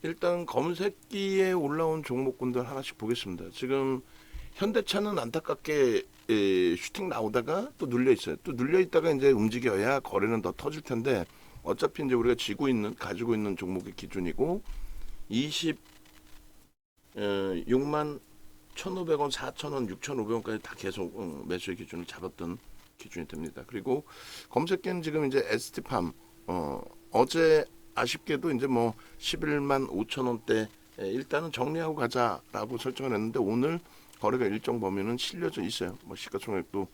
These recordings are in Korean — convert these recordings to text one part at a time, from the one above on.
일단 검색기에 올라온 종목군들 하나씩 보겠습니다. 지금 현대차는 안타깝게 슈팅 나오다가 또 눌려 있어요. 또 눌려 있다가 이제 움직여야 거래는 더 터질 텐데 어차피 이제 우리가 가지고 있는 종목의 기준이고 26만 1,500원, 4,000원, 6,500원까지 다 계속 매수의 기준을 잡았던 기준이 됩니다. 그리고 검색기는 지금 이제 ST팜 어제 아쉽게도 이제 뭐 11만 5천 원대 일단은 정리하고 가자라고 설정을 했는데 오늘 거래가 일정 범위는 실려져 있어요. 뭐 시가총액도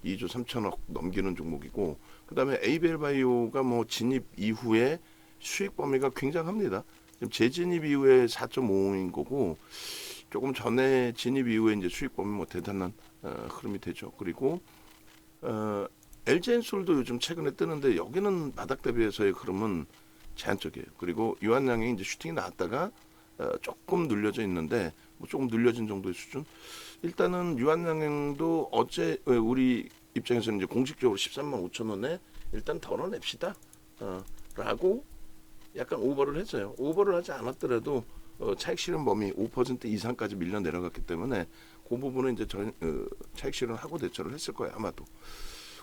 2조 3천억 넘기는 종목이고 그다음에 에이벨 바이오가 뭐 진입 이후에 수익 범위가 굉장합니다. 지금 재진입 이후에 4.5인 거고 조금 전에 진입 이후에 이제 수익 범위 뭐 대단한 흐름이 되죠. 그리고 LG엔솔도 요즘 최근에 뜨는데 여기는 바닥 대비해서의 흐름은 제한적이에요. 그리고 유한양이 이제 슈팅이 나왔다가 조금 눌려져 있는데 뭐 조금 눌려진 정도의 수준. 일단은 유한양도 어제 우리 입장에서는 이제 공식적으로 13만 5천 원에 일단 덜어냅시다. 라고 약간 오버를 했어요. 오버를 하지 않았더라도 차익 실현 범위 5% 이상까지 밀려 내려갔기 때문에 그 부분은 이제 차익 실현 하고 대처를 했을 거예요. 아마도.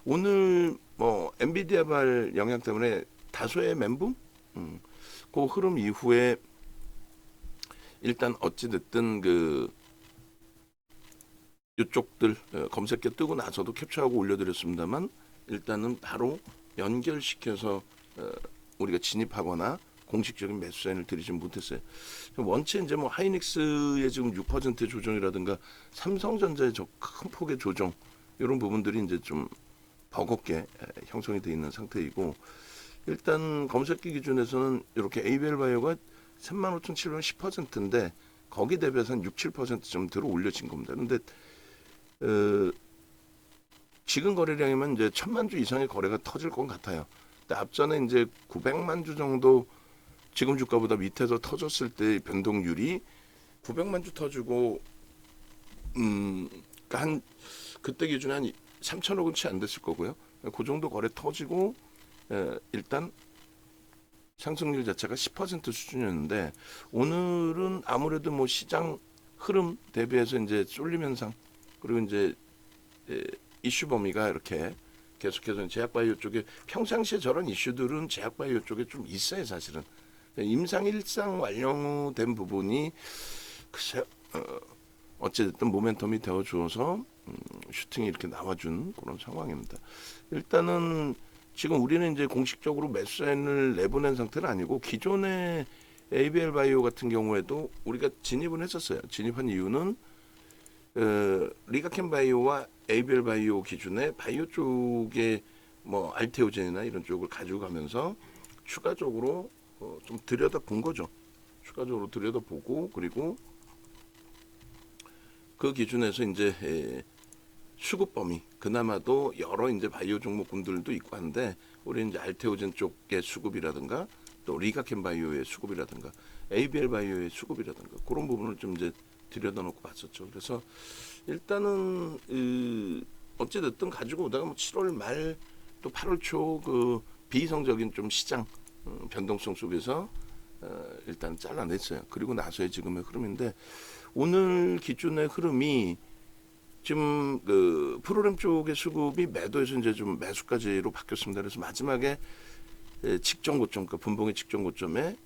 오늘 뭐 엔비디아발 영향 때문에 다소의 멘붕? 그 흐름 이후에 일단 어찌 됐든 이쪽들 검색기 뜨고 나서도 캡처하고 올려드렸습니다만 일단은 바로 연결시켜서 우리가 진입하거나 공식적인 매수 사인을 드리지 못했어요. 원체 이제 뭐 하이닉스의 지금 6% 조정이라든가 삼성전자의 저 큰 폭의 조정 이런 부분들이 이제 좀 버겁게 형성이 되어 있는 상태이고 일단 검색기 기준에서는 이렇게 에이벨바이오가 35,700원 10%인데 거기 대비해서 한 6, 7%좀 들어 올려진 겁니다. 근데 지금 거래량이면 이제 1,000만 주 이상의 거래가 터질 것 같아요. 근데 앞전에 이제 900만 주 정도 지금 주가보다 밑에서 터졌을 때 변동률이 900만 주 터지고 그러니까 한 그때 기준에 한 3천억은 채 안 됐을 거고요. 그 정도 거래 터지고 일단 상승률 자체가 10% 수준이었는데 오늘은 아무래도 뭐 시장 흐름 대비해서 이제 쏠림 현상 그리고 이제 이슈 범위가 이렇게 계속해서 제약바이오 쪽에 평상시에 저런 이슈들은 제약바이오 쪽에 좀 있어요 사실은. 임상 일상 완료된 부분이 글쎄 어찌됐든 모멘텀이 되어주어서 슈팅이 이렇게 나와준 그런 상황입니다. 일단은 지금 우리는 이제 공식적으로 매수 사인을 내보낸 상태는 아니고 기존의 ABL 바이오 같은 경우에도 우리가 진입을 했었어요. 진입한 이유는 리가켄 바이오와 ABL 바이오 기준의 바이오 쪽에 뭐 알테오젠이나 이런 쪽을 가지고 가면서 추가적으로 좀 들여다본 거죠. 추가적으로 들여다보고 그리고 그 기준에서 이제 수급 범위 그나마도 여러 이제 바이오 종목군들도 있고 한데 우리 이제 알테오젠 쪽의 수급이라든가 또 리가켄 바이오의 수급이라든가 ABL 바이오의 수급이라든가 그런 부분을 좀 이제 들여다놓고 봤었죠. 그래서 일단은 어찌 됐든 가지고 오다가 뭐 7월 말 또 8월 초 그 비이성적인 좀 시장 변동성 속에서 일단 잘라냈어요. 그리고 나서의 지금의 흐름인데 오늘 기준의 흐름이 지금 그 프로그램 쪽의 수급이 매도에서 이제 좀 매수까지로 바뀌었습니다. 그래서 마지막에 직전 고점, 그러니까 분봉의 직전 고점에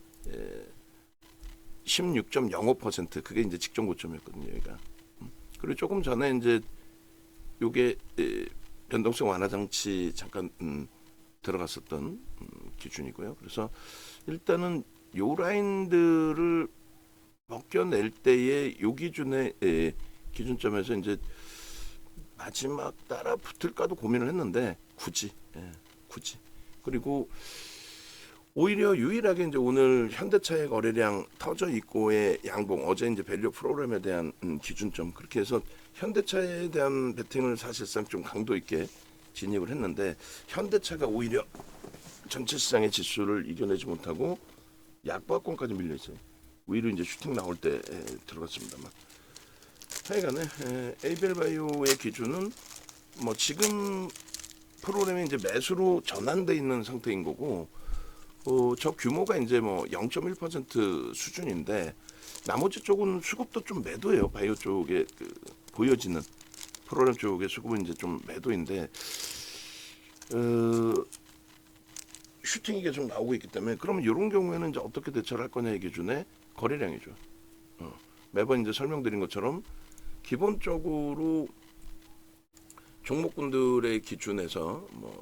16.05% 그게 이제 직전 고점이었거든요. 여기가. 그리고 조금 전에 이제 요게 변동성 완화 장치 잠깐 들어갔었던 기준이고요. 그래서 일단은 요 라인들을 벗겨낼 때의 요 기준의 기준점에서 이제 마지막 따라 붙을까도 고민을 했는데 굳이 그리고 오히려 유일하게 이제 오늘 현대차의 거래량 터져 있고의 양봉 어제 이제 밸류 프로그램에 대한 기준점 그렇게 해서 현대차에 대한 베팅을 사실상 좀 강도 있게 진입을 했는데 현대차가 오히려 전체 시장의 지수를 이겨내지 못하고 약보합권까지 밀려 있어요. 오히려 이제 슈팅 나올 때 들어갔습니다만. 하여간에 에이벨바이오의 기준은 뭐 지금 프로그램이 이제 매수로 전환돼 있는 상태인 거고 저 규모가 이제 뭐 0.1% 수준인데 나머지 쪽은 수급도 좀 매도예요. 바이오 쪽에 보여지는 프로그램 쪽의 수급은 이제 좀 매도인데 슈팅이 계속 나오고 있기 때문에 그러면 이런 경우에는 이제 어떻게 대처를 할 거냐의 기준에 거래량이죠. 매번 이제 설명드린 것처럼 기본적으로 종목군들의 기준에서 뭐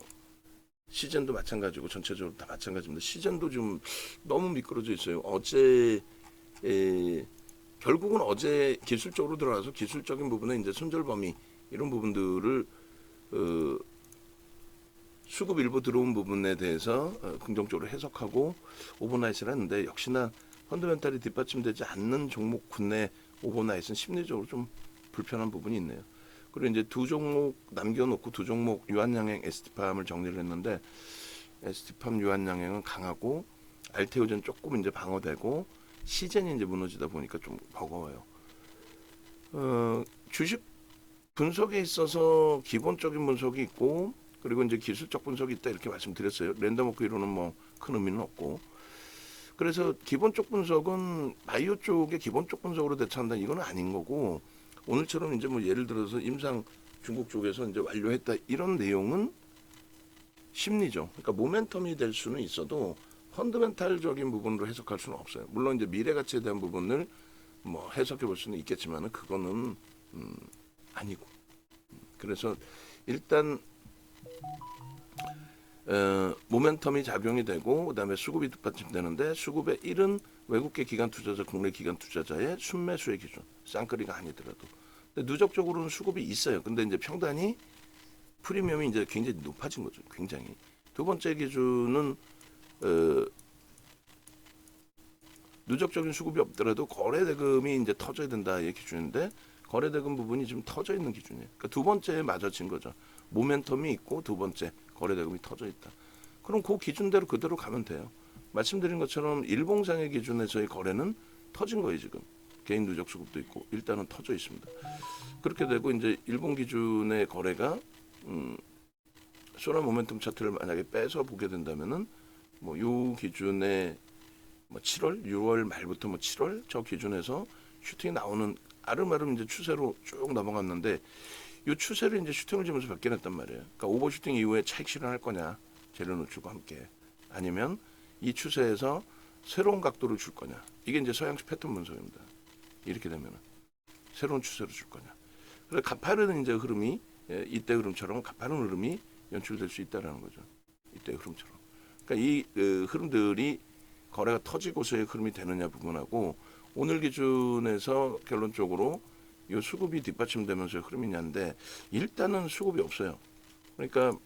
시즌도 마찬가지고 전체적으로 다 마찬가지입니다. 시즌도 좀 너무 미끄러져 있어요. 결국은 어제 기술적으로 들어가서 기술적인 부분에 이제 손절 범위 이런 부분들을 수급 일부 들어온 부분에 대해서 긍정적으로 해석하고 오버나이트를 했는데 역시나 펀더멘탈이 뒷받침되지 않는 종목군 내 오버나이트는 심리적으로 좀 불편한 부분이 있네요. 그리고 이제 두 종목 남겨놓고 두 종목 유한양행 ST팜을 정리를 했는데 ST팜 유한양행은 강하고 알테오젠 조금 이제 방어되고 시젠이 이제 무너지다 보니까 좀 버거워요. 주식 분석에 있어서 기본적인 분석이 있고 그리고 이제 기술적 분석이 있다 이렇게 말씀드렸어요. 랜덤워크 이론은 뭐 큰 의미는 없고 그래서 기본적 분석은 바이오 쪽에 기본적 분석으로 대처한다 이거는 아닌 거고 오늘처럼 이제 뭐 예를 들어서 임상 중국 쪽에서 이제 완료했다 이런 내용은 심리죠. 그러니까 모멘텀이 될 수는 있어도 펀더멘탈적인 부분으로 해석할 수는 없어요. 물론 이제 미래 가치에 대한 부분을 뭐 해석해 볼 수는 있겠지만은 그거는 아니고. 그래서 일단 모멘텀이 작용이 되고 그다음에 수급이 뒷받침되는데 수급의 1은 외국계 기관 투자자, 국내 기관 투자자의 순매수의 기준, 쌍끌이가 아니더라도. 근데 누적적으로는 수급이 있어요. 근데 이제 평단이 프리미엄이 이제 굉장히 높아진 거죠. 굉장히. 두 번째 기준은 누적적인 수급이 없더라도 거래 대금이 이제 터져야 된다의 기준인데 거래 대금 부분이 지금 터져 있는 기준이에요. 그러니까 두 번째에 맞아진 거죠. 모멘텀이 있고 두 번째 거래 대금이 터져 있다. 그럼 그 기준대로 그대로 가면 돼요. 말씀드린 것처럼 일봉상의 기준에서의 거래는 터진 거예요 지금. 개인 누적 수급도 있고 일단은 터져 있습니다. 그렇게 되고 이제 일본 기준의 거래가 소라 모멘텀 차트를 만약에 빼서 보게 된다면은 뭐 요 기준의 뭐 7월, 6월 말부터 뭐 7월 저 기준에서 슈팅이 나오는 아름아름 이제 추세로 쭉 넘어갔는데 이 추세를 이제 슈팅을 지면서 벗겨냈단 말이에요. 그러니까 오버 슈팅 이후에 차익 실현할 거냐 재료 노출과 함께 아니면 이 추세에서 새로운 각도를 줄 거냐 이게 이제 서양식 패턴 분석입니다. 이렇게 되면은 새로운 추세로 줄 거냐. 그래서 가파른 이제 흐름이 이때 흐름처럼 가파른 흐름이 연출될 수 있다라는 거죠. 이때 흐름처럼. 그러니까 이 흐름들이 거래가 터지고서의 흐름이 되느냐 부분하고 오늘 기준에서 결론적으로 이 수급이 뒷받침되면서 흐름이냐인데 일단은 수급이 없어요. 그러니까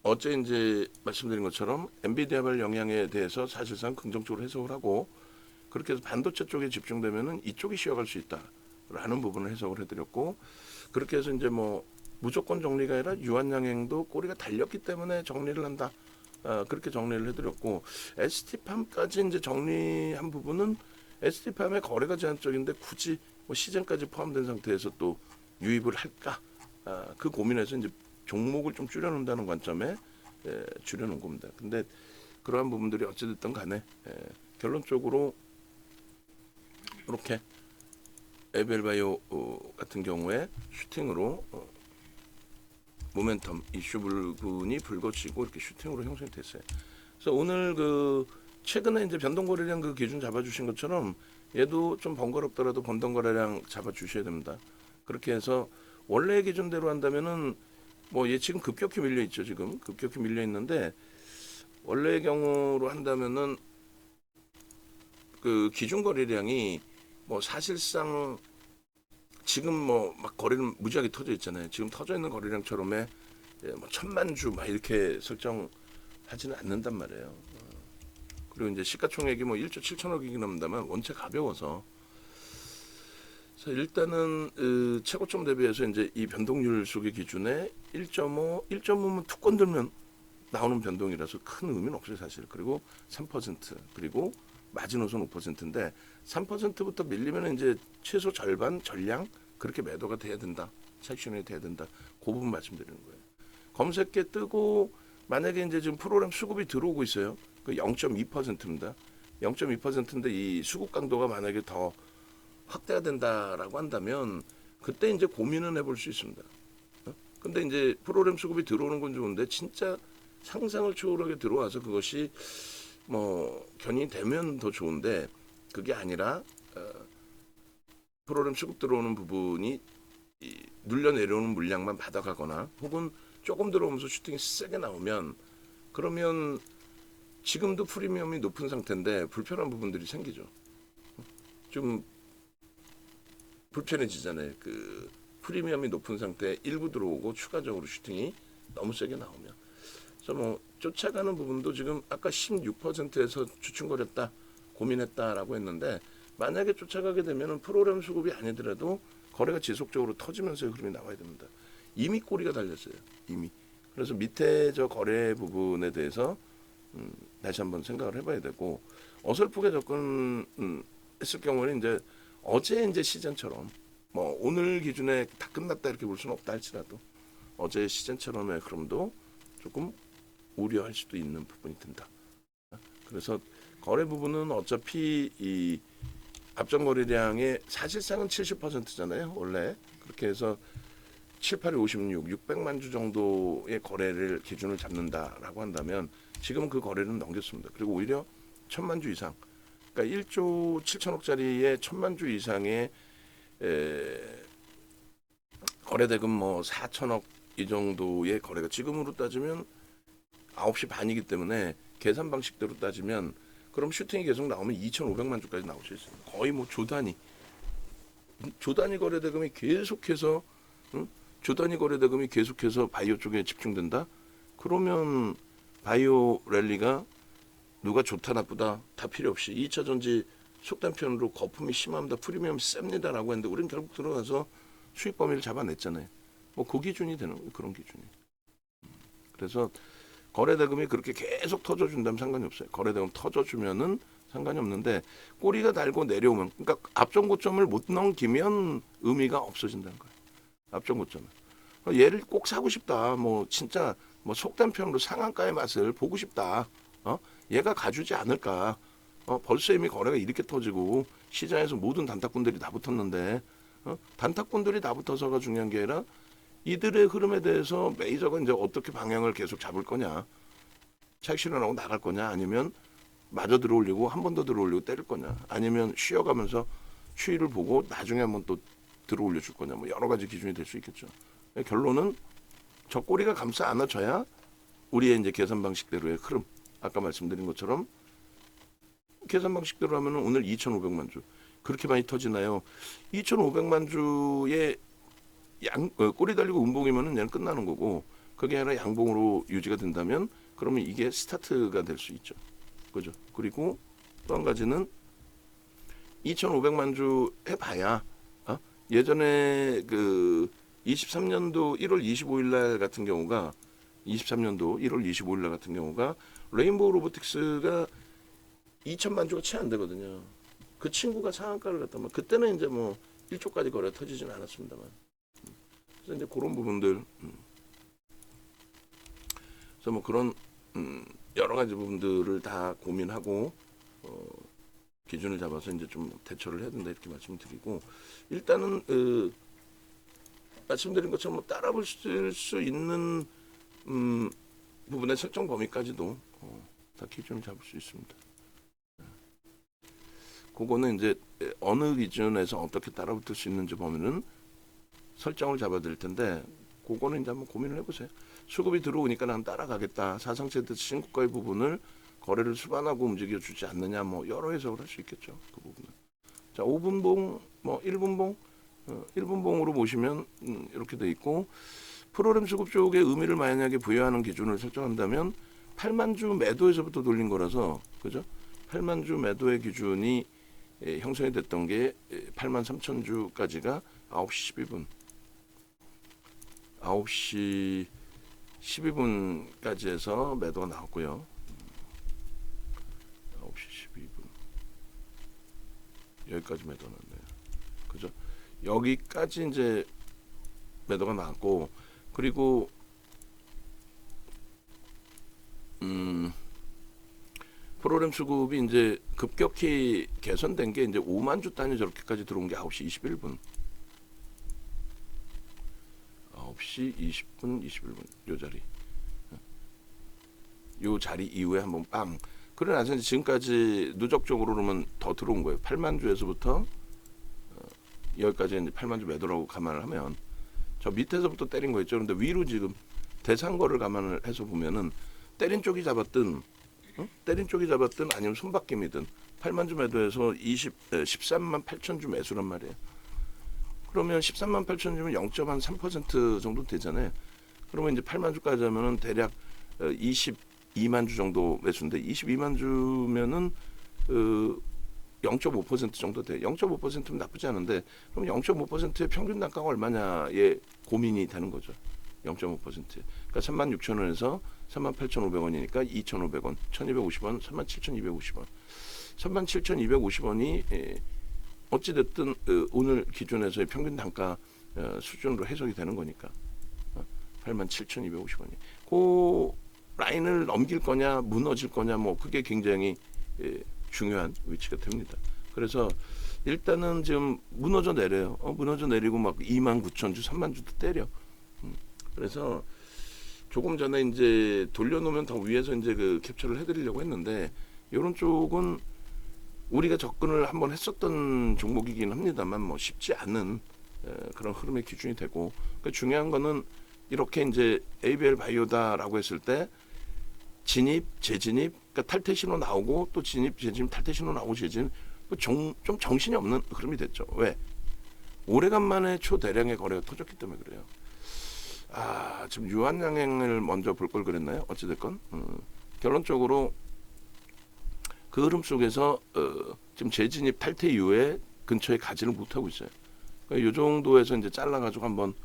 어제 이제 말씀드린 것처럼 엔비디아발 영향에 대해서 사실상 긍정적으로 해석을 하고 그렇게 해서 반도체 쪽에 집중되면은 이쪽이 쉬어갈 수 있다라는 부분을 해석을 해드렸고 그렇게 해서 이제 뭐 무조건 정리가 아니라 유한양행도 꼬리가 달렸기 때문에 정리를 한다. 그렇게 정리를 해드렸고 ST팜까지 이제 정리한 부분은 ST팜의 거래가 제한적인데 굳이 뭐 시즌까지 포함된 상태에서 또 유입을 할까? 그 고민에서 이제 종목을 좀 줄여놓는다는 관점에 줄여놓은 겁니다. 근데 그러한 부분들이 어찌됐든 간에 결론적으로 이렇게 에벨바이오 같은 경우에 슈팅으로 모멘텀 이슈 부분이 불거지고 이렇게 슈팅으로 형성이 됐어요. 그래서 오늘 그 최근에 이제 변동거래량 그 기준 잡아주신 것처럼 얘도 좀 번거롭더라도 변동거래량 잡아주셔야 됩니다. 그렇게 해서 원래 기준대로 한다면은 뭐 얘 지금 급격히 밀려 있죠. 지금 급격히 밀려 있는데 원래의 경우로 한다면은 그 기준 거래량이 뭐 사실상 지금 뭐 막 거래는 무지하게 터져 있잖아요. 지금 터져 있는 거래량처럼의 뭐 1000만 주 막 이렇게 설정하지는 않는단 말이에요. 그리고 이제 시가총액이 뭐 1조 7천억이긴 합니다만 원체 가벼워서 그래서 일단은 최고점 대비해서 이제 이 변동률 속의 기준에 1.5면 툭 건들면 나오는 변동이라서 큰 의미는 없어요 사실. 그리고 3% 그리고 마지노선 5%인데 3%부터 밀리면 이제 최소 절반 전량 그렇게 매도가 돼야 된다. 섹션이 돼야 된다. 그 부분 말씀드리는 거예요. 검색계 뜨고 만약에 이제 지금 프로그램 수급이 들어오고 있어요. 그 0.2%입니다. 0.2%인데 이 수급 강도가 만약에 더 확대가 된다라고 한다면 그때 이제 고민은 해볼 수 있습니다. 근데 이제 프로그램 수급이 들어오는 건 좋은데 진짜 상상을 초월하게 들어와서 그것이 뭐 견인되면 더 좋은데 그게 아니라 프로그램 수급 들어오는 부분이 눌려 내려오는 물량만 받아가거나 혹은 조금 들어오면서 슈팅이 세게 나오면 그러면 지금도 프리미엄이 높은 상태인데 불편한 부분들이 생기죠. 좀 불편해지잖아요. 그 프리미엄이 높은 상태에 일부 들어오고 추가적으로 슈팅이 너무 세게 나오면. 그래서 뭐 쫓아가는 부분도 지금 아까 16%에서 주춤거렸다 고민했다라고 했는데 만약에 쫓아가게 되면은 프로그램 수급이 아니더라도 거래가 지속적으로 터지면서의 흐름이 나와야 됩니다. 이미 꼬리가 달렸어요. 이미. 그래서 밑에 저 거래 부분에 대해서 다시 한번 생각을 해봐야 되고 어설프게 접근했을 경우는 이제 어제 이제 시즌처럼 뭐 오늘 기준에 다 끝났다 이렇게 볼 수는 없다 할지라도 어제 시즌처럼의 흐름도 조금 우려할 수도 있는 부분이 든다. 그래서 거래 부분은 어차피 이 앞전 거래량의 사실상은 70%잖아요. 원래 그렇게 해서 7, 8, 56, 600만 주 정도의 거래를 기준을 잡는다라고 한다면 지금 그 거래는 넘겼습니다. 그리고 오히려 1000만 주 이상, 그러니까 1조 7천억짜리의 1000만 주 이상의 거래 대금 뭐 4천억 이 정도의 거래가 지금으로 따지면 9시 반이기 때문에 계산 방식대로 따지면 그럼 슈팅이 계속 나오면 2,500만 주까지 나올 수 있습니다. 거의 뭐 조단위 거래 대금이 계속해서 조단위 거래 대금이 계속해서 바이오 쪽에 집중된다. 그러면 바이오 랠리가 누가 좋다 나쁘다 다 필요 없이 2차 전지 속단편으로 거품이 심합니다. 프리미엄 셉니다라고 했는데 우리는 결국 들어가서 수익 범위를 잡아냈잖아요. 뭐 그 기준이 되는 거예요. 그런 기준이. 그래서 거래 대금이 그렇게 계속 터져준다면 상관이 없어요. 거래 대금 터져주면은 상관이 없는데 꼬리가 달고 내려오면 그러니까 앞전 고점을 못 넘기면 의미가 없어진다는 거예요. 앞전 고점을. 얘를 꼭 사고 싶다. 뭐 진짜 뭐 속단편으로 상한가의 맛을 보고 싶다. 얘가 가주지 않을까. 벌써 이미 거래가 이렇게 터지고 시장에서 모든 단타꾼들이 다 붙었는데 단타꾼들이 다 붙어서가 중요한 게 아니라 이들의 흐름에 대해서 메이저가 이제 어떻게 방향을 계속 잡을 거냐. 차익 실현하고 나갈 거냐. 아니면 마저 들어올리고 한 번 더 들어올리고 때릴 거냐. 아니면 쉬어가면서 추이를 보고 나중에 한번 또 들어올려 줄 거냐. 뭐 여러 가지 기준이 될 수 있겠죠. 결론은 저 꼬리가 감싸 안아줘야 우리의 이제 계산 방식대로의 흐름. 아까 말씀드린 것처럼 계산 방식대로 하면 오늘 2,500만 주 그렇게 많이 터지나요? 2,500만 주의 꼬리 달리고 음봉이면은 얘는 끝나는 거고 그게 아니라 양봉으로 유지가 된다면 그러면 이게 스타트가 될 수 있죠. 그죠? 그리고 또 한 가지는 2,500만 주 해봐야 예전에 그 23년도 1월 25일 날 같은 경우가 23년도 1월 25일 날 같은 경우가 레인보우 로보틱스가 2천만 주가 채 안 되거든요. 그 친구가 상한가를 갔다면 그때는 이제 뭐 1조까지 거래 터지진 않았습니다만. 그래서 이제 그런 부분들. 그래서 뭐 그런 여러 가지 부분들을 다 고민하고 기준을 잡아서 이제 좀 대처를 해야 된다 이렇게 말씀드리고 일단은 말씀드린 것처럼 뭐 따라볼 수 있는 부분의 설정 범위까지도 다 기준을 잡을 수 있습니다. 그거는 이제 어느 기준에서 어떻게 따라붙을 수 있는지 보면은 설정을 잡아야 될 텐데 그거는 이제 한번 고민을 해보세요. 수급이 들어오니까 난 따라가겠다. 사상세대 신고가의 부분을 거래를 수반하고 움직여주지 않느냐 뭐 여러 해석을 할 수 있겠죠. 그 부분은. 자 5분봉 뭐 1분봉 1분봉으로 보시면 이렇게 돼 있고 프로그램 수급 쪽에 의미를 만약에 부여하는 기준을 설정한다면 8만 주 매도에서부터 돌린 거라서 그죠? 8만 주 매도의 기준이 형성이 됐던 게 8만 3천 주까지가 9시 12분 9시 12분까지 해서 매도가 나왔고요. 9시 12분 여기까지 매도 나왔네요. 그죠? 여기까지 이제 매도가 나왔고 그리고 프로그램 수급이 이제 급격히 개선된 게 이제 5만 주 단위 저렇게까지 들어온 게 9시 21분. 9시 20분, 21분 요 자리. 요 자리 이후에 한번 빵. 그러고 나서 지금까지 누적적으로 그러면 더 들어온 거예요. 8만 주에서부터 여기까지 이제 8만 주 매도라고 감안을 하면 저 밑에서부터 때린 거 있죠. 그런데 위로 지금 대상거를 감안을 해서 보면은 때린 쪽이 잡았든 때린 쪽이 잡았든 아니면 손바뀜이든 8만 주 매도해서 13만 8천 주 매수란 말이에요. 그러면 13만 8천 주면 0.3% 정도 되잖아요. 그러면 이제 8만 주까지 하면은 대략 22만 주 정도 매수인데 22만 주면은 0.5% 정도 돼. 0.5%면 나쁘지 않은데 그럼 0.5%의 평균 단가가 얼마냐에 고민이 되는 거죠. 0.5%. 그러니까 36,000원에서 38,500원이니까 2,500원, 1,250원, 37,250원. 37,250원이 어찌됐든 오늘 기준에서의 평균 단가 수준으로 해석이 되는 거니까 87,250원이. 그 라인을 넘길 거냐 무너질 거냐 뭐 그게 굉장히 중요한 위치가 됩니다. 그래서 일단은 지금 무너져 내려요. 무너져 내리고 막 29,000주, 3만 주도 때려. 그래서 조금 전에 이제 돌려놓으면 더 위에서 이제 그 캡처를 해드리려고 했는데 이런 쪽은 우리가 접근을 한번 했었던 종목이긴 합니다만 뭐 쉽지 않은 그런 흐름의 기준이 되고 그러니까 중요한 거는 이렇게 이제 ABL 바이오다라고 했을 때 진입, 재진입, 그러니까 탈퇴 신호 나오고 또 진입, 재진입, 탈퇴 신호 나오고 재진입 좀 정신이 없는 흐름이 됐죠. 왜? 오래간만에 초대량의 거래가 터졌기 때문에 그래요. 지금 유한양행을 먼저 볼 걸 그랬나요? 어찌됐건 결론적으로 그 흐름 속에서 지금 재진입 탈퇴 이후에 근처에 가지를 못하고 있어요. 그러니까 이 정도에서 이제 잘라가지고 한번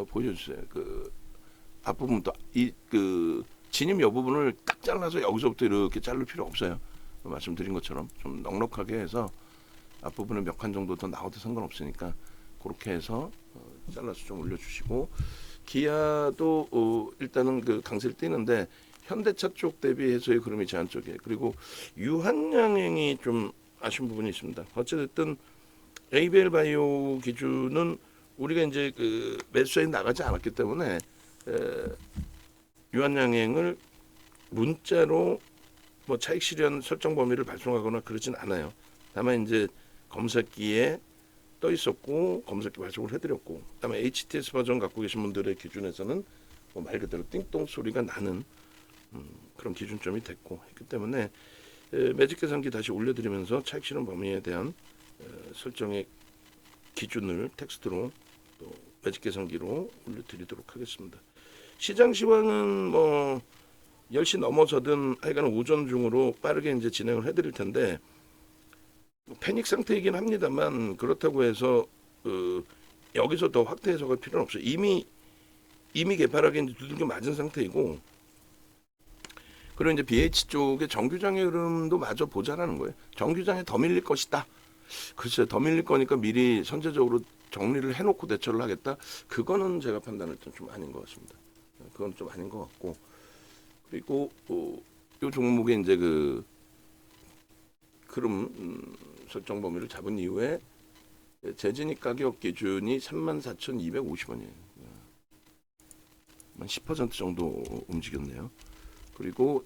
보여주세요. 그 앞부분도 그 진입 여부분을 딱 잘라서 여기서부터 이렇게 자를 필요 없어요. 말씀드린 것처럼 좀 넉넉하게 해서 앞부분에 몇 칸 정도 더 나와도 상관없으니까 그렇게 해서 잘라서 좀 올려주시고 기아도 일단은 그 강세를 띄는데 현대차 쪽 대비해서의 흐름이 제한적이에요. 그리고 유한양행이 좀 아쉬운 부분이 있습니다. 어쨌든 ABL 바이오 기준은 우리가 이제 그 매수에 나가지 않았기 때문에 유한양행을 문자로 뭐 차익 실현 설정 범위를 발송하거나 그러진 않아요. 다만 이제 검색기에 떠 있었고 검색기 발송을 해드렸고, 그다음에 HTS 버전 갖고 계신 분들의 기준에서는 뭐 말 그대로 띵동 소리가 나는 그런 기준점이 됐고 했기 때문에 매직 계산기 다시 올려드리면서 차익 실현 범위에 대한 설정의 기준을 텍스트로 또 매직 계산기로 올려드리도록 하겠습니다. 시장 시황은 뭐 10시 넘어서든 하여간 오전 중으로 빠르게 이제 진행을 해드릴 텐데 패닉 상태이긴 합니다만 그렇다고 해서 여기서 더 확대 해석할 필요는 없어요. 이미 개파락에 이제 두들겨 맞은 상태이고, 그리고 이제 BH 쪽의 정규장의 흐름도 마저 보자라는 거예요. 정규장에 더 밀릴 것이다. 글쎄 더 밀릴 거니까 미리 선제적으로 정리를 해놓고 대처를 하겠다. 그거는 제가 판단할 때 좀 아닌 것 같습니다. 그건 좀 아닌 것 같고, 그리고 이 종목의 이제 그 흐름 설정 범위를 잡은 이후에 재진입 가격 기준이 34,250원이에요. 한 10% 정도 움직였네요. 그리고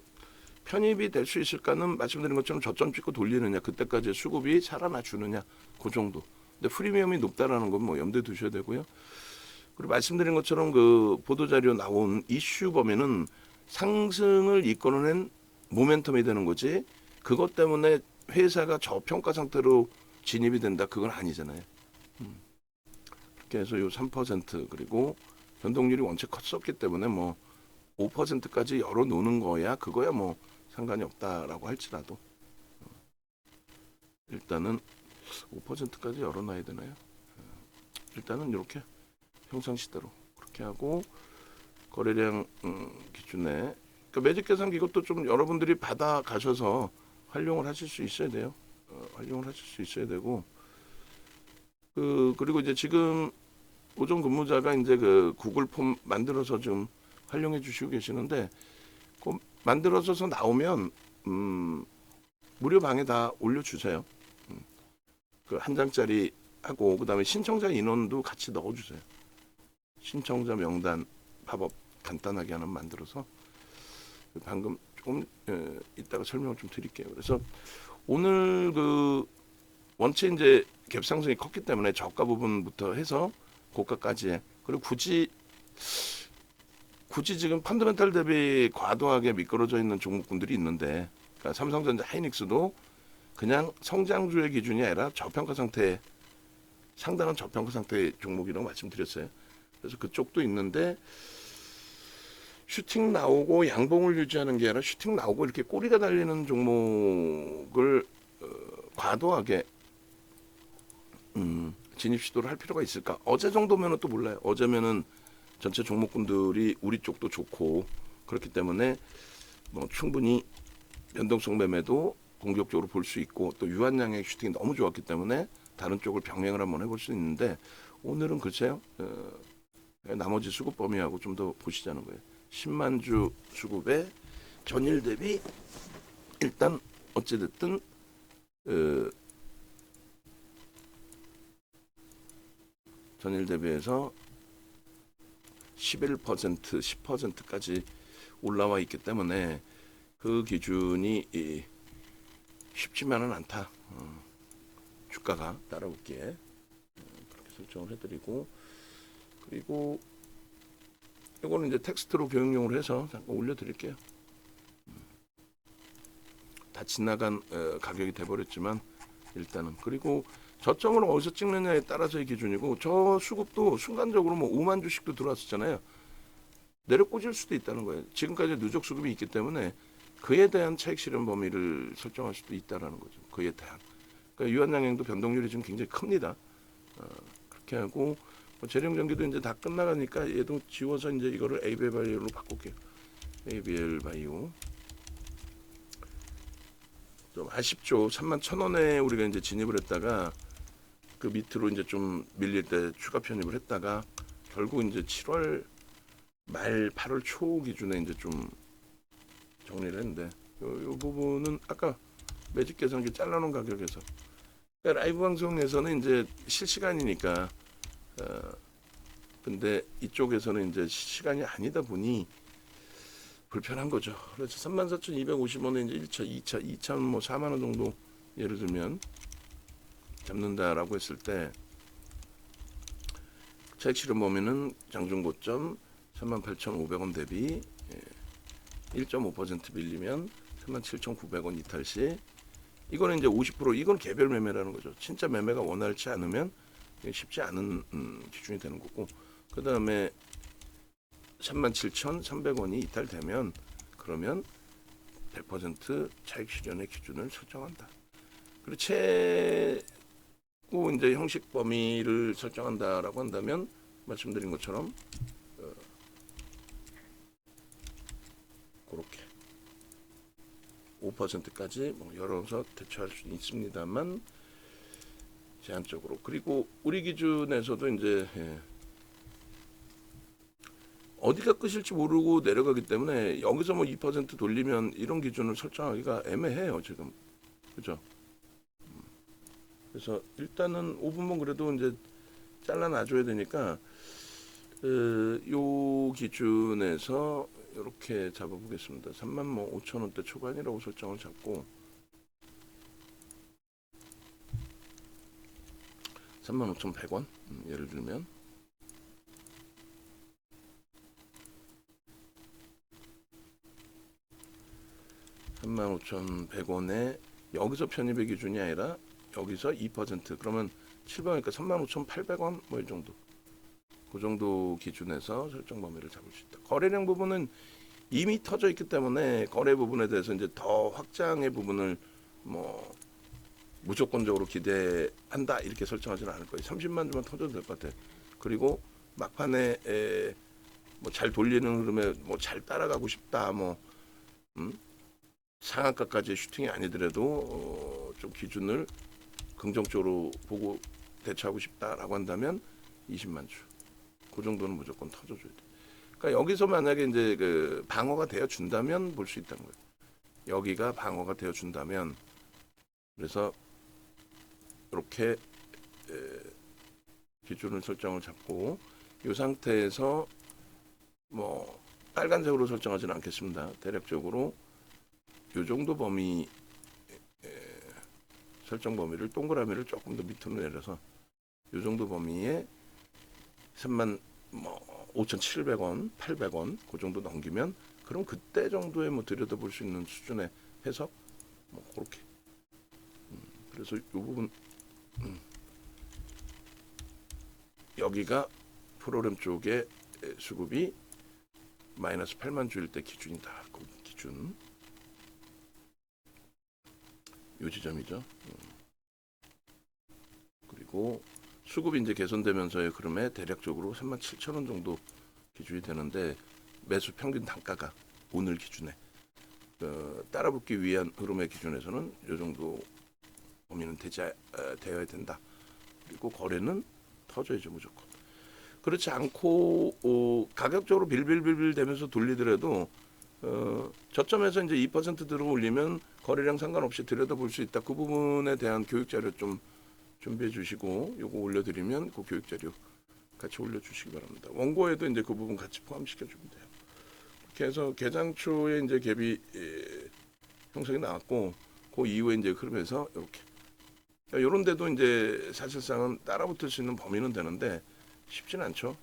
편입이 될 수 있을까는 말씀드린 것처럼 저점 찍고 돌리느냐, 그때까지 수급이 살아나 주느냐, 그 정도. 근데 프리미엄이 높다라는 건 뭐 염두에 두셔야 되고요. 그리고 말씀드린 것처럼 그 보도자료 나온 이슈 범위는 상승을 이끌어낸 모멘텀이 되는 거지, 그것 때문에 회사가 저평가 상태로 진입이 된다, 그건 아니잖아요. 그렇게 해서 요 3% 그리고 변동률이 원체 컸었기 때문에 뭐 5%까지 열어놓는 거야 그거야 뭐 상관이 없다라고 할지라도 일단은 5%까지 열어놔야 되나요? 일단은 이렇게 평상시대로 그렇게 하고 거래량 기준에 그러니까 매직 계산기 이것도 좀 여러분들이 받아 가셔서 활용을 하실 수 있어야 돼요. 활용을 하실 수 있어야 되고 그리고 이제 지금 오전 근무자가 이제 그 구글 폼 만들어서 좀 활용해 주시고 계시는데 그 만들어서 나오면 무료 방에 다 올려주세요. 그 한 장짜리 하고 그다음에 신청자 인원도 같이 넣어주세요. 신청자 명단 팝업 간단하게 하나 만들어서 방금 조금 이따가 설명을 좀 드릴게요. 그래서 오늘 그 원체 이제 갭상승이 컸기 때문에 저가 부분부터 해서 고가까지 해. 그리고 굳이 지금 펀더멘탈 대비 과도하게 미끄러져 있는 종목군들이 있는데, 그러니까 삼성전자, 하이닉스도 그냥 성장주의 기준이 아니라 저평가 상태, 상당한 저평가 상태의 종목이라고 말씀드렸어요. 그래서 그쪽도 있는데 슈팅 나오고 양봉을 유지하는 게 아니라 슈팅 나오고 이렇게 꼬리가 달리는 종목을 과도하게 진입 시도를 할 필요가 있을까? 어제 정도면은 또 몰라요. 어제면은 전체 종목군들이 우리 쪽도 좋고 그렇기 때문에 뭐 충분히 변동성 매매도 공격적으로 볼 수 있고 또 유한양의 슈팅이 너무 좋았기 때문에 다른 쪽을 병행을 한번 해볼 수 있는데 오늘은 글쎄요. 나머지 수급 범위하고 좀 더 보시자는 거예요. 10만 주 수급에 전일 대비 일단 어찌됐든 전일 대비해서 11%, 10%까지 올라와 있기 때문에 그 기준이 쉽지만은 않다. 주가가 따라오기에 그렇게 설정을 해드리고 그리고 이거는 이제 텍스트로 교육용으로 해서 잠깐 올려드릴게요. 다 지나간 가격이 돼버렸지만 일단은 그리고 저점을 어디서 찍느냐에 따라서의 기준이고 저 수급도 순간적으로 뭐 5만 주씩도 들어왔었잖아요. 내려꽂을 수도 있다는 거예요. 지금까지 누적 수급이 있기 때문에 그에 대한 차익 실현 범위를 설정할 수도 있다라는 거죠. 그에 대한. 그러니까 유한양행도 변동률이 지금 굉장히 큽니다. 그렇게 하고 뭐 재령전기도 이제 다 끝나가니까 얘도 지워서 이제 이거를 ABL 바이오로 바꿀게요. ABL 바이오. 좀 아쉽죠. 31,000원에 우리가 이제 진입을 했다가 그 밑으로 이제 좀 밀릴 때 추가 편입을 했다가 결국 이제 7월 말 8월 초 기준에 이제 좀 정리를 했는데 요 부분은 아까 매직 계산기 잘라놓은 가격에서 그러니까 라이브 방송에서는 이제 실시간이니까 근데 이쪽에서는 이제 시간이 아니다 보니 불편한 거죠. 그래서 34,250원에 이제 1차, 2차, 2차 뭐 4만 원 정도 예를 들면 잡는다라고 했을 때 차익 실현 범위는 장중 고점 38,500원 대비 1.5% 밀리면 37,900원 이탈 시 이거는 이제 50% 이건 개별 매매라는 거죠. 진짜 매매가 원활치 않으면 쉽지 않은 기준이 되는 거고 그 다음에 37,300원이 이탈되면 그러면 100% 차익 실현의 기준을 설정한다. 그리고 최고 이제 형식 범위를 설정한다라고 한다면 말씀드린 것처럼 그렇게 5%까지 뭐 열어서 대처할 수 있습니다만 제한적으로 그리고 우리 기준에서도 이제 어디가 끝일지 모르고 내려가기 때문에 여기서 뭐 2% 돌리면 이런 기준을 설정하기가 애매해요 지금 그죠? 그래서 일단은 5분만 그래도 이제 잘라놔줘야 되니까 요 기준에서 이렇게 잡아보겠습니다. 35,000원대 초반이라고 설정을 잡고 35,100원 예를 들면 35,100원에 여기서 편입의 기준이 아니라 여기서 2% 그러면 7번이니까 35,800원 뭐 이 정도 그 정도 기준에서 설정 범위를 잡을 수 있다. 거래량 부분은 이미 터져 있기 때문에 거래 부분에 대해서 이제 더 확장의 부분을 뭐 무조건적으로 기대한다 이렇게 설정하지는 않을 거예요. 30만 주만 터져도 될 것 같아. 그리고 막판에 뭐 잘 돌리는 흐름에 뭐 잘 따라가고 싶다 뭐 상한가까지 슈팅이 아니더라도 좀 기준을 긍정적으로 보고 대처하고 싶다라고 한다면 20만 주. 그 정도는 무조건 터져줘야 돼. 그러니까 여기서 만약에 이제 그 방어가 되어 준다면 볼 수 있다는 거예요. 여기가 방어가 되어 준다면 그래서 이렇게 기준을 설정을 잡고 이 상태에서 뭐 빨간색으로 설정하지는 않겠습니다. 대략적으로 이 정도 범위 설정 범위를 동그라미를 조금 더 밑으로 내려서 이 정도 범위에 3만 뭐 5,700원, 800원 그 정도 넘기면 그럼 그때 정도에 뭐 들여다볼 수 있는 수준의 해석 뭐 그렇게 그래서 이 부분 여기가 프로그램 쪽에 수급이 마이너스 8만 주일 때 기준이다. 그 기준 요 지점이죠. 그리고 수급이 이제 개선되면서의 흐름에 대략적으로 37,000원 정도 기준이 되는데 매수 평균 단가가 오늘 기준에 따라붙기 위한 흐름의 기준에서는 이 정도 범위는 되어야 된다. 그리고 거래는 터져야죠 무조건. 그렇지 않고 가격적으로 빌빌빌빌 되면서 돌리더라도 저점에서 이제 2% 들어 올리면 거래량 상관없이 들여다볼 수 있다. 그 부분에 대한 교육 자료 좀 준비해 주시고 요거 올려드리면 그 교육 자료 같이 올려주시기 바랍니다. 원고에도 이제 그 부분 같이 포함시켜 주면 돼요. 그렇게 해서 개장 초에 이제 갭이 형성이 나왔고 그 이후에 이제 흐르면서 이렇게 이런 데도 이제 사실상은 따라붙을 수 있는 범위는 되는데 쉽진 않죠.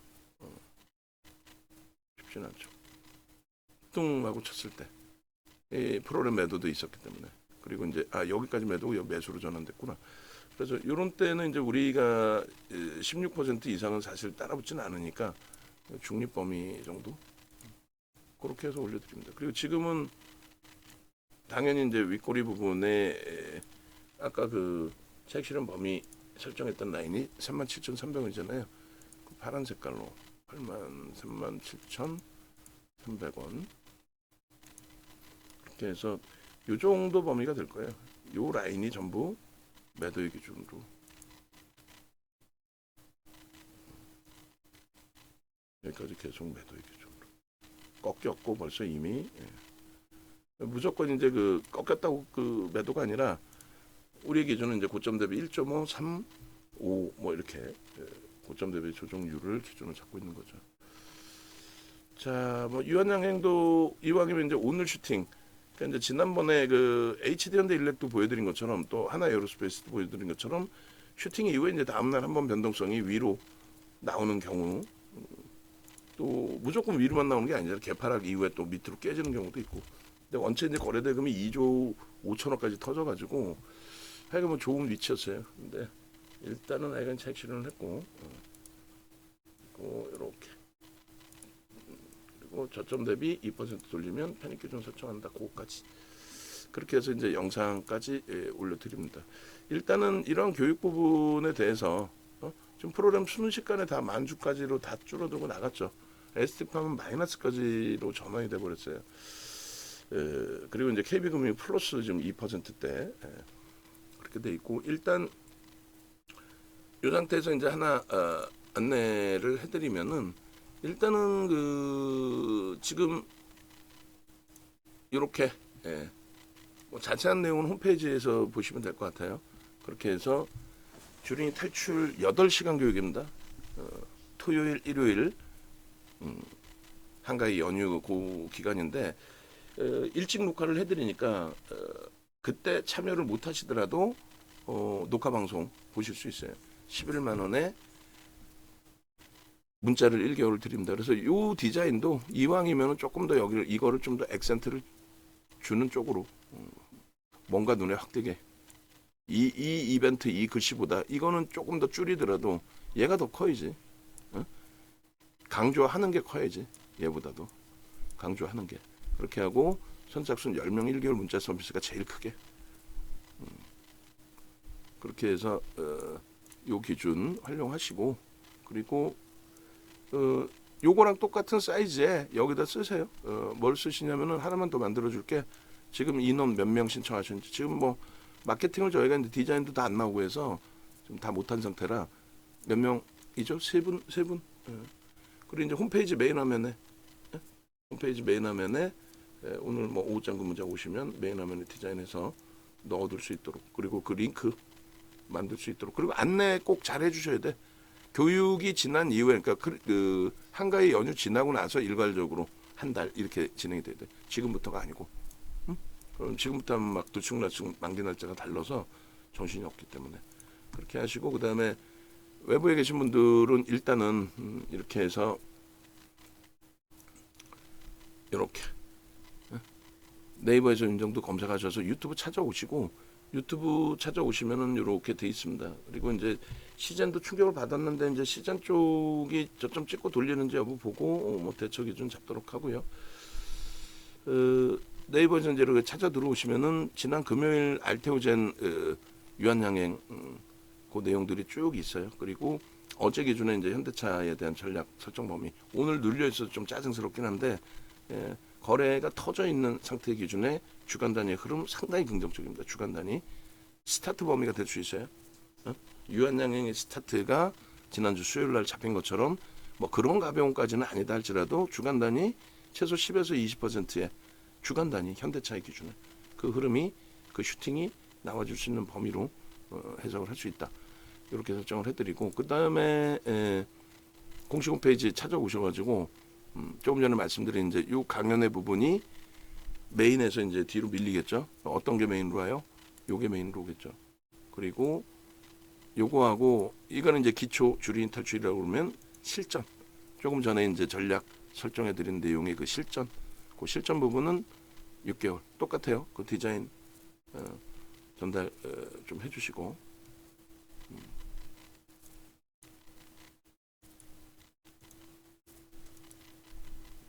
쉽진 않죠. 뚱하고 쳤을 때 이 프로그램 매도도 있었기 때문에 그리고 이제 여기까지 매도고 매수로 전환됐구나. 그래서 이런 때는 이제 우리가 16% 이상은 사실 따라붙지는 않으니까 중립 범위 정도 그렇게 해서 올려드립니다. 그리고 지금은 당연히 이제 윗꼬리 부분에 아까 그 차익 실현 범위 설정했던 라인이 37,300원이잖아요. 그 파란 색깔로 37,300원 이렇게 해서 이 정도 범위가 될 거예요. 이 라인이 전부 매도의 기준으로 여기까지 계속 매도의 기준으로 꺾였고 벌써 이미 무조건 이제 그 꺾였다고 그 매도가 아니라 우리 기준은 이제 고점 대비 1.5, 3, 5 뭐 이렇게 고점 대비 조정률을 기준으로 잡고 있는 거죠. 자, 뭐 유한양행도 이왕이면 이제 오늘 슈팅. 그러니까 이제 지난번에 그 HD현대일렉도 보여드린 것처럼 또 하나에어로스페이스도 보여드린 것처럼 슈팅 이후에 이제 다음날 한번 변동성이 위로 나오는 경우 또 무조건 위로만 나오는 게 아니라 개파락 이후에 또 밑으로 깨지는 경우도 있고. 근데 원체 이제 거래대금이 2조 5천억까지 터져가지고 하여간 뭐 좋은 위치였어요. 근데 일단은 하여간 차익 실현을 했고 그리고 이렇게 그리고 저점 대비 2% 돌리면 편입 기준 설정한다. 그거까지 그렇게 해서 이제 영상까지 올려드립니다. 일단은 이런 교육 부분에 대해서 지금 프로그램 순식간에 다 만주까지로 다 줄어들고 나갔죠. ST팜은 마이너스까지로 전환이 돼버렸어요. 그리고 이제 KB금융 플러스 지금 2%대 그렇게 돼 있고 일단 이 상태에서 이제 하나 안내를 해드리면은 일단은 그 지금 이렇게 뭐 자세한 내용은 홈페이지에서 보시면 될 것 같아요. 그렇게 해서 주린이 탈출 8시간 교육입니다. 토요일, 일요일 한가위 연휴 그 기간인데 일찍 녹화를 해드리니까 그때 참여를 못 하시더라도 녹화 방송 보실 수 있어요. 11만 원에 문자를 1개월 드립니다. 그래서 이 디자인도 이왕이면 조금 더 이거를 좀 더 액센트를 주는 쪽으로 뭔가 눈에 확 띄게 이 이벤트 이 글씨보다 이거는 조금 더 줄이더라도 얘가 더 커야지. 강조하는 게 커야지. 얘보다도 강조하는 게 그렇게 하고 선착순 10명 1개월 문자 서비스가 제일 크게 그렇게 해서 요 기준 활용하시고 그리고 요거랑 똑같은 사이즈에 여기다 쓰세요. 뭘 쓰시냐면은 하나만 더 만들어 줄게. 지금 인원 몇 명 신청하셨는지 지금 뭐 마케팅을 저희가 이제 디자인도 다 안 나오고 해서 지금 다 못한 상태라 몇 명이죠? 세 분. 그리고 이제 홈페이지 메인 화면에 오늘 뭐 오후장 근무자 오시면 메인 화면에 디자인해서 넣어둘 수 있도록, 그리고 그 링크 만들 수 있도록, 그리고 안내 꼭 잘 해주셔야 돼. 교육이 지난 이후에, 그러니까 그 한가위 연휴 지나고 나서 일괄적으로 한 달 이렇게 진행이 돼야 돼. 지금부터가 아니고. 응? 그럼 지금부터 하면 막 들쑥날쑥 만기 날짜가 달라서 정신이 없기 때문에 그렇게 하시고, 그 다음에 외부에 계신 분들은 일단은 이렇게 해서 이렇게 네이버에서 윤정도 검색하셔서 유튜브 찾아오시고, 유튜브 찾아오시면은 이렇게 돼 있습니다. 그리고 이제 시즌도 충격을 받았는데 이제 시즌 쪽이 저점 찍고 돌리는지 여부 보고 뭐 대처 기준 잡도록 하고요. 네이버에서 이제 이렇게 찾아 들어오시면은 지난 금요일 알테오젠 유한양행 그 내용들이 쭉 있어요. 그리고 어제 기준에 이제 현대차에 대한 전략 설정 범위 오늘 눌려 있어서 좀 짜증스럽긴 한데, 거래가 터져 있는 상태 기준에 주간 단위 흐름 상당히 긍정적입니다. 주간 단위 스타트 범위가 될 수 있어요. 유한양행의 스타트가 지난주 수요일 날 잡힌 것처럼 뭐 그런 가벼움까지는 아니다 할지라도 주간 단위 최소 10에서 20%의 주간 단위 현대차의 기준에 그 흐름이, 그 슈팅이 나와줄 수 있는 범위로 해석을 할 수 있다. 이렇게 설정을 해드리고, 그 다음에 공식 홈페이지 찾아오셔가지고 조금 전에 말씀드린 이제 요 강연의 부분이 메인에서 이제 뒤로 밀리겠죠. 어떤 게 메인으로 와요? 요게 메인으로 오겠죠. 그리고 요거하고 이거는 이제 기초 주리인 탈출이라고 그러면 실전. 조금 전에 이제 전략 설정해 드린 내용의 그 실전. 그 실전 부분은 6개월 똑같아요. 그 디자인 전달 좀 해주시고.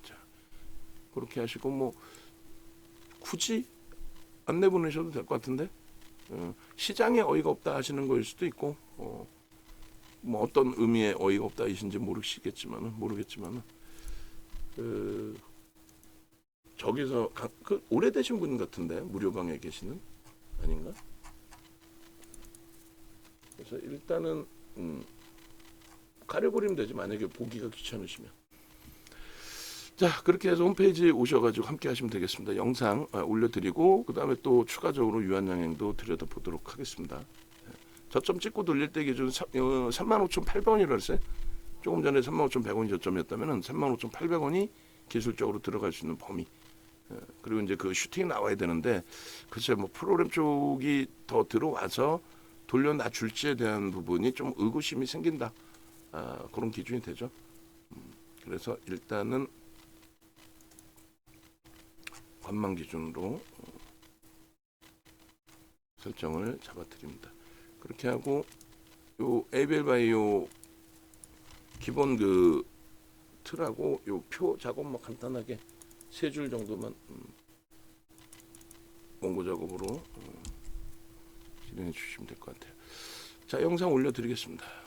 자, 그렇게 하시고 뭐 굳이 안 내보내셔도 될 것 같은데, 시장에 어이가 없다 하시는 거일 수도 있고, 뭐 어떤 의미의 어이가 없다이신지 모르겠지만은 저기서 그 오래되신 분 같은데 무료방에 계시는 아닌가? 그래서 일단은 가려버리면 되지, 만약에 보기가 귀찮으시면. 자, 그렇게 해서 홈페이지에 오셔가지고 함께 하시면 되겠습니다. 영상 올려드리고, 그 다음에 또 추가적으로 유한양행도 들여다보도록 하겠습니다. 저점 찍고 돌릴 때 기준 35,800원이라 그랬어요. 조금 전에 35,100원이 저점이었다면 35,800원이 기술적으로 들어갈 수 있는 범위. 그리고 이제 그 슈팅이 나와야 되는데, 글쎄 뭐 프로그램 쪽이 더 들어와서 돌려놔줄지에 대한 부분이 좀 의구심이 생긴다. 그런 기준이 되죠. 그래서 일단은 관망 기준으로 설정을 잡아드립니다. 그렇게 하고 요 에이벨 바이오 기본 그 틀하고 요 표 작업만 간단하게 3줄 정도만 원고 작업으로 진행해 주시면 될 것 같아요. 자, 영상 올려드리겠습니다.